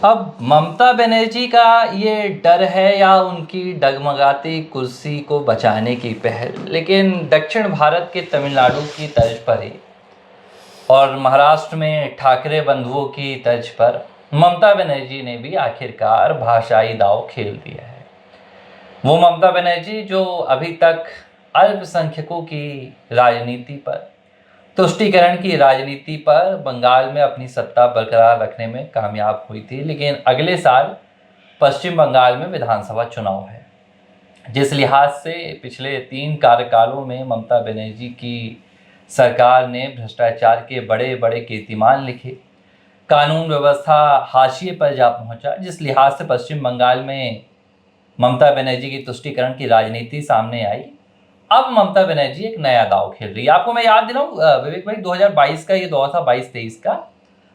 अब ममता बनर्जी का ये डर है या उनकी डगमगाती कुर्सी को बचाने की पहल, लेकिन दक्षिण भारत के तमिलनाडु की तर्ज पर ही और महाराष्ट्र में ठाकरे बंधुओं की तर्ज पर ममता बनर्जी ने भी आखिरकार भाषाई दांव खेल दिया है। वो ममता बनर्जी जो अभी तक अल्पसंख्यकों की राजनीति पर, तुष्टीकरण की राजनीति पर बंगाल में अपनी सत्ता बरकरार रखने में कामयाब हुई थी, लेकिन अगले साल पश्चिम बंगाल में विधानसभा चुनाव है। जिस लिहाज से पिछले 3 कार्यकालों में ममता बनर्जी की सरकार ने भ्रष्टाचार के बड़े बड़े कीर्तिमान लिखे, कानून व्यवस्था हाशिए पर जा पहुंचा, जिस लिहाज से पश्चिम बंगाल में ममता बनर्जी की तुष्टीकरण की राजनीति सामने आई, अब ममता बनर्जी एक नया दांव खेल रही है। आपको मैं याद दिलाऊं विवेक भाई, 2022 का ये दौर था, 22-23 का।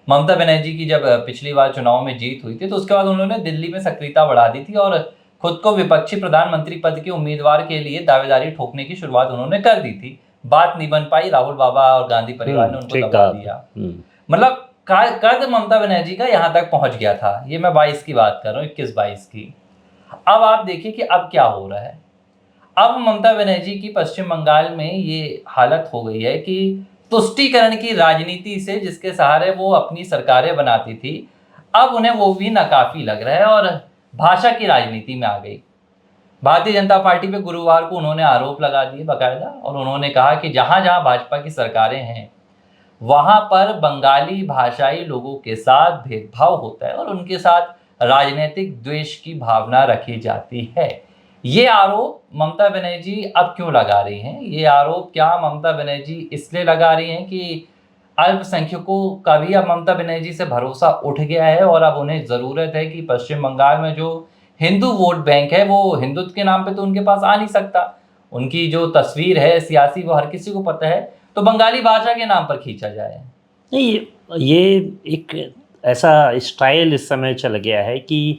ममता बनर्जी की जब पिछली बार चुनाव में जीत हुई थी तो उसके बाद उन्होंने दिल्ली में सक्रियता बढ़ा दी थी और खुद को विपक्षी प्रधानमंत्री पद के उम्मीदवार के लिए दावेदारी ठोकने की शुरुआत उन्होंने कर दी थी। बात नहीं बन पाई, राहुल बाबा और गांधी परिवार ने उनको दबा दिया। मतलब कद ममता बनर्जी का यहाँ तक पहुंच गया था। ये मैं 22 की बात कर रहा हूँ, 21-22 की। अब आप देखिए कि अब क्या हो रहा है। अब ममता बनर्जी की पश्चिम बंगाल में ये हालत हो गई है कि तुष्टीकरण की राजनीति से जिसके सहारे वो अपनी सरकारें बनाती थी, अब उन्हें वो भी नाकाफी लग रहा है और भाषा की राजनीति में आ गई। भारतीय जनता पार्टी पे गुरुवार को उन्होंने आरोप लगा दिए बाकायदा, और उन्होंने कहा कि जहां जहां भाजपा की सरकारें हैं वहां पर बंगाली भाषाई लोगों के साथ भेदभाव होता है और उनके साथ राजनीतिक द्वेष की भावना रखी जाती है। ये आरोप ममता बनर्जी अब क्यों लगा रही हैं? ये आरोप क्या ममता बनर्जी इसलिए लगा रही हैं कि अल्पसंख्यकों का भी अब ममता बनर्जी से भरोसा उठ गया है और अब उन्हें ज़रूरत है कि पश्चिम बंगाल में जो हिंदू वोट बैंक है वो हिंदुत्व के नाम पे तो उनके पास आ नहीं सकता। उनकी जो तस्वीर है सियासी वो हर किसी को पता है, तो बंगाली भाषा के नाम पर खींचा जाए। नहीं, ये एक ऐसा स्टाइल इस समय चल गया है कि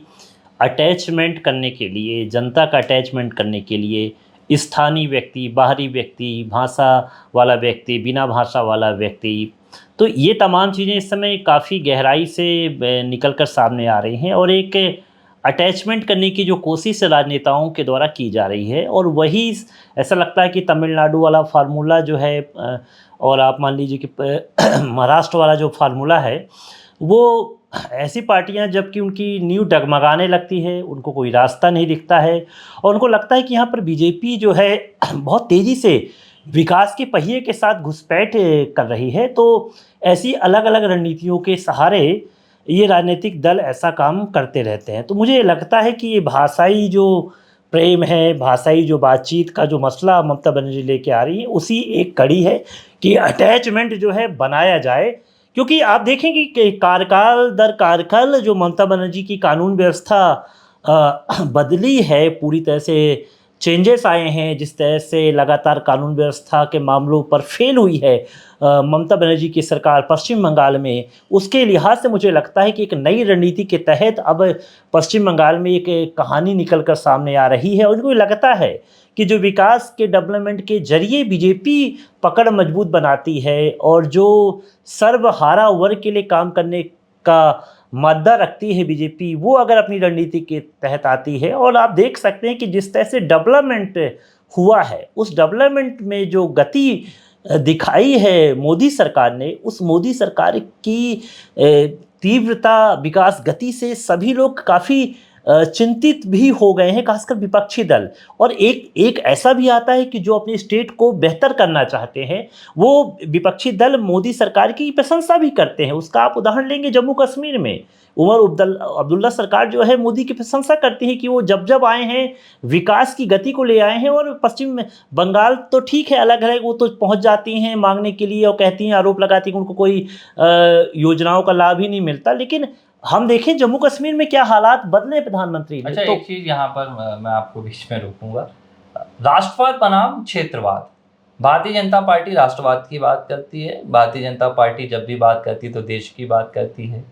अटैचमेंट करने के लिए, जनता का अटैचमेंट करने के लिए स्थानीय व्यक्ति, बाहरी व्यक्ति, भाषा वाला व्यक्ति, बिना भाषा वाला व्यक्ति, तो ये तमाम चीज़ें इस समय काफ़ी गहराई से निकल कर सामने आ रही हैं और एक अटैचमेंट करने की जो कोशिश राजनेताओं के द्वारा की जा रही है, और वही ऐसा लगता है कि तमिलनाडु वाला फार्मूला जो है और आप मान लीजिए कि महाराष्ट्र वाला जो फार्मूला है, वो ऐसी पार्टियां जबकि उनकी नींव डगमगाने लगती है, उनको कोई रास्ता नहीं दिखता है और उनको लगता है कि यहाँ पर बीजेपी जो है बहुत तेज़ी से विकास के पहिए के साथ घुसपैठ कर रही है। तो ऐसी अलग अलग रणनीतियों के सहारे ये राजनीतिक दल ऐसा काम करते रहते हैं। तो मुझे लगता है कि ये भाषाई जो प्रेम है, भाषाई जो बातचीत का जो मसला ममता बनर्जी लेके आ रही है, उसी एक कड़ी है कि अटैचमेंट जो है बनाया जाए। क्योंकि आप देखेंगे कि कार्यकाल दर कार्यकाल जो ममता बनर्जी की कानून व्यवस्था बदली है, पूरी तरह से चेंजेस आए हैं, जिस तरह से लगातार कानून व्यवस्था के मामलों पर फेल हुई है ममता बनर्जी की सरकार पश्चिम बंगाल में, उसके लिहाज से मुझे लगता है कि एक नई रणनीति के तहत अब पश्चिम बंगाल में एक कहानी निकल कर सामने आ रही है। और उनको लगता है कि जो विकास के डेवलपमेंट के जरिए बीजेपी पकड़ मजबूत बनाती है और जो सर्वहारा वर्ग के लिए काम करने का मादा रखती है बीजेपी, वो अगर अपनी रणनीति के तहत आती है, और आप देख सकते हैं कि जिस तरह से डेवलपमेंट हुआ है, उस डेवलपमेंट में जो गति दिखाई है मोदी सरकार ने, उस मोदी सरकार की तीव्रता, विकास गति से सभी लोग काफ़ी चिंतित भी हो गए हैं, खासकर विपक्षी दल। और एक ऐसा भी आता है कि जो अपनी स्टेट को बेहतर करना चाहते हैं, वो विपक्षी दल मोदी सरकार की प्रशंसा भी करते हैं। उसका आप उदाहरण लेंगे जम्मू कश्मीर में उमर अब्दुल्ला सरकार जो है मोदी की प्रशंसा करती है कि वो जब आए हैं विकास की गति को ले आए हैं। और पश्चिम बंगाल तो ठीक है, अलग है, वो तो पहुंच जाती हैं मांगने के लिए और कहती हैं, आरोप लगाती हैं कि उनको कोई योजनाओं का लाभ ही नहीं मिलता। लेकिन हम देखें जम्मू कश्मीर में क्या हालात बदले प्रधानमंत्री ने। अच्छा, तो एक चीज यहाँ पर मैं आपको बीच में रोकूंगा। राष्ट्रवाद बनाम क्षेत्रवाद, भारतीय जनता पार्टी राष्ट्रवाद की बात करती है। भारतीय जनता पार्टी जब भी बात करती है तो देश की बात करती है।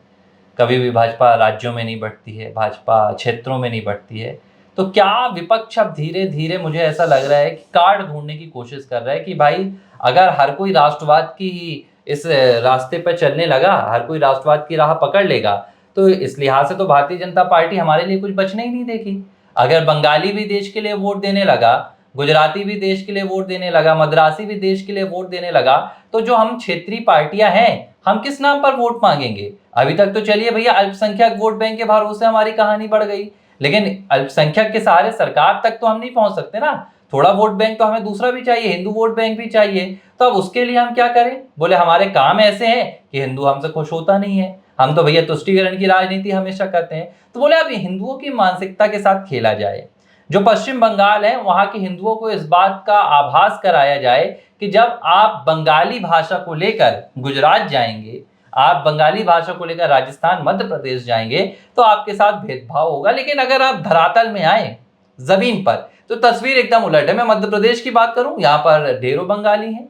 कभी भी भाजपा राज्यों में नहीं बढ़ती है, भाजपा क्षेत्रों में नहीं बढ़ती है। तो क्या विपक्ष अब धीरे धीरे, मुझे ऐसा लग रहा है कि कार्ड ढूंढने की कोशिश कर रहा है कि भाई अगर हर कोई राष्ट्रवाद की इस रास्ते पर चलने लगा, हर कोई राष्ट्रवाद की राह पकड़ लेगा, तो इस लिहाज से तो भारतीय जनता पार्टी हमारे लिए कुछ बचने ही नहीं देगी। अगर बंगाली भी देश के लिए वोट देने लगा, गुजराती भी देश के लिए वोट देने लगा, मद्रासी भी देश के लिए वोट देने लगा, तो जो हम क्षेत्रीय पार्टियां हैं, हम किस नाम पर वोट मांगेंगे? अभी तक तो चलिए भैया अल्पसंख्यक वोट बैंक के भरोसे हमारी कहानी बढ़ गई, लेकिन अल्पसंख्यक के सहारे सरकार तक तो हम नहीं पहुंच सकते ना। थोड़ा वोट बैंक तो हमें दूसरा भी चाहिए, हिंदू वोट बैंक भी चाहिए। तो अब उसके लिए हम क्या करें? बोले हमारे काम ऐसे हैं कि हिंदू हमसे खुश होता नहीं है, हम तो भैया तुष्टीकरण की राजनीति हमेशा करते हैं। तो बोले अब हिंदुओं की मानसिकता के साथ खेला जाए। जो पश्चिम बंगाल है, वहां के हिंदुओं को इस बात का आभास कराया जाए कि जब आप बंगाली भाषा को लेकर गुजरात जाएंगे, आप बंगाली भाषा को लेकर राजस्थान मध्य प्रदेश जाएंगे, तो आपके साथ भेदभाव होगा। लेकिन अगर आप धरातल में आए, जमीन पर, तो तस्वीर एकदम उलट है। मैं मध्य प्रदेश की बात करूं, यहाँ पर ढेरों बंगाली हैं,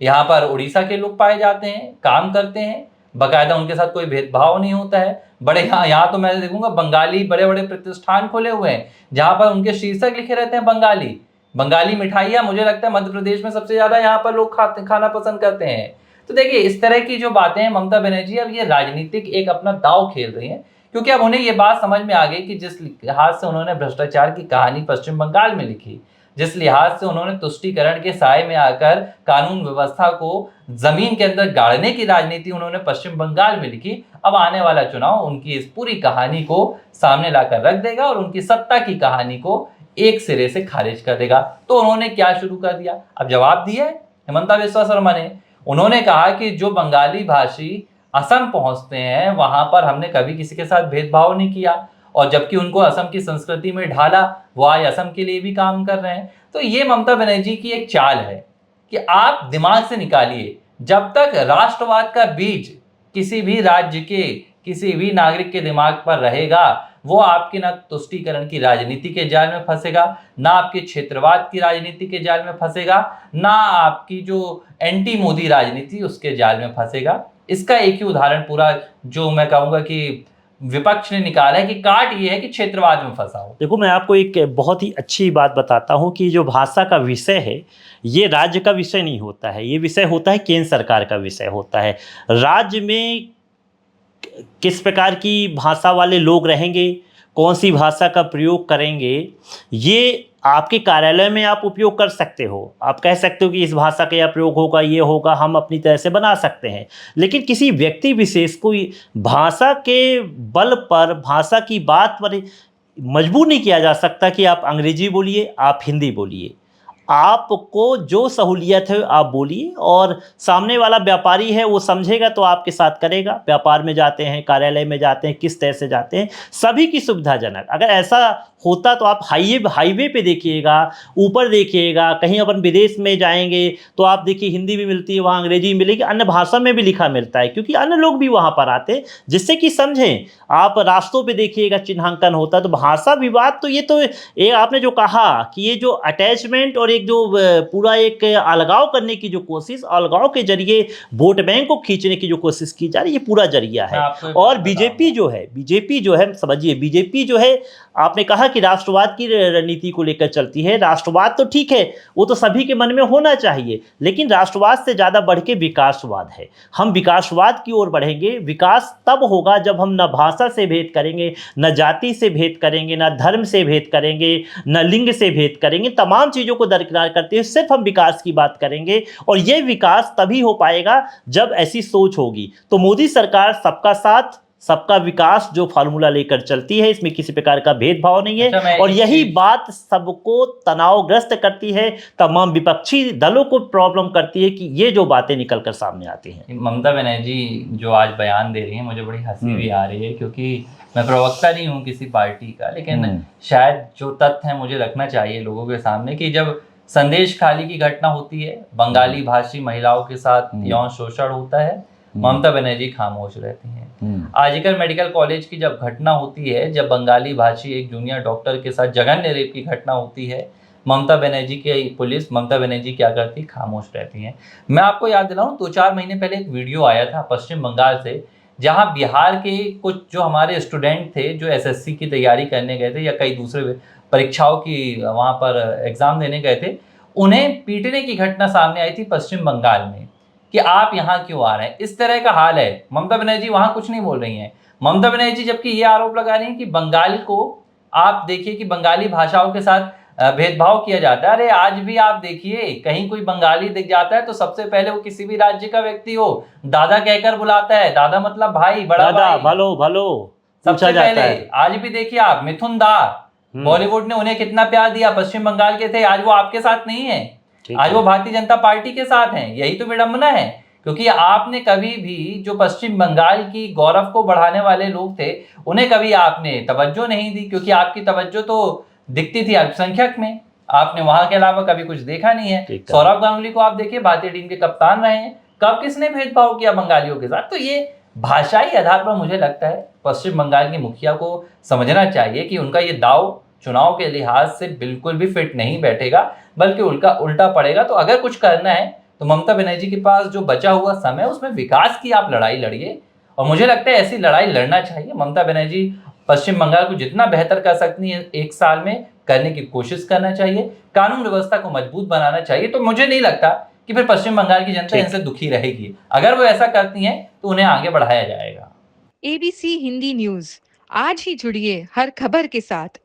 यहाँ पर उड़ीसा के लोग पाए जाते हैं, काम करते हैं, बाकायदा उनके साथ कोई भेदभाव नहीं होता है। बड़े यहाँ तो मैं देखूंगा बंगाली बड़े बड़े प्रतिष्ठान खोले हुए हैं, जहाँ पर उनके शीर्षक लिखे रहते हैं बंगाली। बंगाली मिठाइयाँ मुझे लगता है मध्य प्रदेश में सबसे ज्यादा यहाँ पर लोग खाना पसंद करते हैं। तो देखिए इस तरह की जो बातें हैं, ममता बनर्जी अब ये राजनीतिक एक अपना दांव खेल रही हैं, क्योंकि अब उन्हें ये बात समझ में आ गई कि जिस लिहाज से उन्होंने भ्रष्टाचार की कहानी पश्चिम बंगाल में लिखी, जिस लिहाज से उन्होंने तुष्टीकरण के साए में आकर कानून व्यवस्था को जमीन के अंदर गाड़ने की राजनीति उन्होंने पश्चिम बंगाल में लिखी, अब आने वाला चुनाव उनकी इस पूरी कहानी को सामने लाकर रख देगा और उनकी सत्ता की कहानी को एक सिरे से खारिज कर देगा। तो उन्होंने क्या शुरू कर दिया? अब जवाब दिया है हिमंता बिस्वा शर्मा ने। उन्होंने कहा कि जो बंगाली भाषी असम पहुंचते हैं, वहां पर हमने कभी किसी के साथ भेदभाव नहीं किया, और जबकि उनको असम की संस्कृति में ढाला, वो आज असम के लिए भी काम कर रहे हैं। तो ये ममता बनर्जी की एक चाल है कि आप दिमाग से निकालिए, जब तक राष्ट्रवाद का बीज किसी भी राज्य के किसी भी नागरिक के दिमाग पर रहेगा, वो आपकी ना तुष्टीकरण की राजनीति के जाल में फंसेगा, ना आपके क्षेत्रवाद की राजनीति के जाल में फंसेगा, ना आपकी जो एंटी मोदी राजनीति उसके जाल में फंसेगा। इसका एक ही उदाहरण पूरा जो मैं कहूँगा कि विपक्ष ने निकाला है कि काट ये है कि क्षेत्रवाद में फंसा हो। देखो, मैं आपको एक बहुत ही अच्छी बात बताता हूँ कि जो भाषा का विषय है, ये राज्य का विषय नहीं होता है, ये विषय होता है केंद्र सरकार का विषय होता है। राज्य में किस प्रकार की भाषा वाले लोग रहेंगे, कौन सी भाषा का प्रयोग करेंगे, ये आपके कार्यालय में आप उपयोग कर सकते हो। आप कह सकते हो कि इस भाषा का यह प्रयोग होगा, ये होगा, हम अपनी तरह से बना सकते हैं। लेकिन किसी व्यक्ति विशेष को भाषा के बल पर, भाषा की बात पर मजबूर नहीं किया जा सकता कि आप अंग्रेजी बोलिए, आप हिंदी बोलिए। आपको जो सहूलियत है आप बोलिए, और सामने वाला व्यापारी है वो समझेगा तो आपके साथ करेगा। व्यापार में जाते हैं, कार्यालय में जाते हैं, किस तरह से जाते हैं, सभी की सुविधाजनक। अगर ऐसा होता तो आप हाईवे पे देखिएगा, ऊपर देखिएगा, कहीं अपन विदेश में जाएंगे तो आप देखिए हिंदी भी मिलती है, वहाँ अंग्रेजी भी मिलेगी, अन्य भाषा में भी लिखा मिलता है, क्योंकि अन्य लोग भी वहाँ पर आते हैं जिससे कि समझें। आप रास्तों पे देखिएगा चिन्हांकन होता है। तो भाषा विवाद तो ये आपने जो कहा कि ये जो अटैचमेंट और एक जो पूरा एक अलगाव करने की जो कोशिश, अलगाव के जरिए वोट बैंक को खींचने की जो कोशिश की जा रही है, ये पूरा जरिया है। और बीजेपी जो है समझिए, बीजेपी जो है, आपने कहा कि राष्ट्रवाद की रणनीति को लेकर चलती है। राष्ट्रवाद तो ठीक है, वो तो सभी के मन में होना चाहिए, लेकिन राष्ट्रवाद से ज़्यादा बढ़ के विकासवाद है। हम विकासवाद की ओर बढ़ेंगे। विकास तब होगा जब हम न भाषा से भेद करेंगे, न जाति से भेद करेंगे, न धर्म से भेद करेंगे, न लिंग से भेद करेंगे। तमाम चीज़ों को दरकिनार करते हुए सिर्फ हम विकास की बात करेंगे, और ये विकास तभी हो पाएगा जब ऐसी सोच होगी। तो मोदी सरकार सबका साथ सबका विकास जो फार्मूला लेकर चलती है, इसमें किसी प्रकार का भेदभाव नहीं है, और यही बात सबको तनावग्रस्त करती है, तमाम विपक्षी दलों को प्रॉब्लम करती है कि ये जो बातें निकल कर सामने आती हैं। ममता बनर्जी जो आज बयान दे रही है, मुझे बड़ी हंसी भी आ रही है, क्योंकि मैं प्रवक्ता नहीं हूँ किसी पार्टी का, लेकिन शायद जो तथ्य है मुझे रखना चाहिए लोगों के सामने कि जब संदेश खाली की घटना होती है, बंगाली भाषी महिलाओं के साथ यौन शोषण होता है, ममता बनर्जी खामोश रहती हैं। आजकल मेडिकल कॉलेज की जब घटना होती है, जब बंगाली भाषी एक जूनियर डॉक्टर के साथ जघन्य रेप की घटना होती है, ममता बनर्जी क्या करती? खामोश रहती हैं। मैं आपको याद दिलाऊं, 2-4 महीने पहले एक वीडियो आया था पश्चिम बंगाल से, जहां बिहार के कुछ जो हमारे स्टूडेंट थे, जो एसएससी की तैयारी करने गए थे या कई दूसरे परीक्षाओं की वहां पर एग्जाम देने गए थे, उन्हें पीटने की घटना सामने आई थी पश्चिम बंगाल में कि आप यहाँ क्यों आ रहे हैं। इस तरह का हाल है। ममता बनर्जी वहां कुछ नहीं बोल रही हैं। ममता बनर्जी जबकि ये आरोप लगा रही हैं कि बंगाल को आप देखिए कि बंगाली भाषाओं के साथ भेदभाव किया जाता है। अरे आज भी आप देखिए कहीं कोई बंगाली दिख जाता है तो सबसे पहले वो किसी भी राज्य का व्यक्ति हो दादा कहकर बुलाता है। दादा मतलब भाई, बड़ा दादा भाई। भलो भलो पूछा सबसे जाता पहले है। आज भी देखिए आप मिथुन दा, बॉलीवुड ने उन्हें कितना प्यार दिया, पश्चिम बंगाल के थे, आज वो आपके साथ नहीं है, ठीक आज है। वो भारतीय जनता पार्टी के साथ हैं। यही तो विडंबना है, क्योंकि आपने कभी भी जो पश्चिम बंगाल की गौरव को बढ़ाने वाले लोग थे उन्हें कभी आपने तवज्जो नहीं दी, क्योंकि आपकी तवज्जो तो दिखती थी अल्पसंख्यक में। आपने वहां के अलावा कभी कुछ देखा नहीं है। ठीक है। सौरभ गांगुली को आप देखिए भारतीय टीम के कप्तान रहे हैं, कब किसने भेदभाव किया बंगालियों के साथ? तो ये भाषाई आधार पर मुझे लगता है पश्चिम बंगाल की मुखिया को समझना चाहिए कि उनका ये दाव चुनाव के लिहाज से बिल्कुल भी फिट नहीं बैठेगा, बल्कि उल्टा पड़ेगा। तो अगर कुछ करना है तो ममता बनर्जी के पास जो बचा हुआ समय उसमें विकास की आप लड़ाई लड़िए, और मुझे लगता है ऐसी लड़ाई लड़ना चाहिए। ममता बनर्जी पश्चिम बंगाल को जितना बेहतर कर सकती है एक साल में, करने की कोशिश करना चाहिए, कानून व्यवस्था को मजबूत बनाना चाहिए। तो मुझे नहीं लगता कि फिर पश्चिम बंगाल की जनता इनसे दुखी रहेगी। अगर वो ऐसा करती हैं तो उन्हें आगे बढ़ाया जाएगा। एबीसी हिंदी न्यूज, आज ही जुड़िए हर खबर के साथ।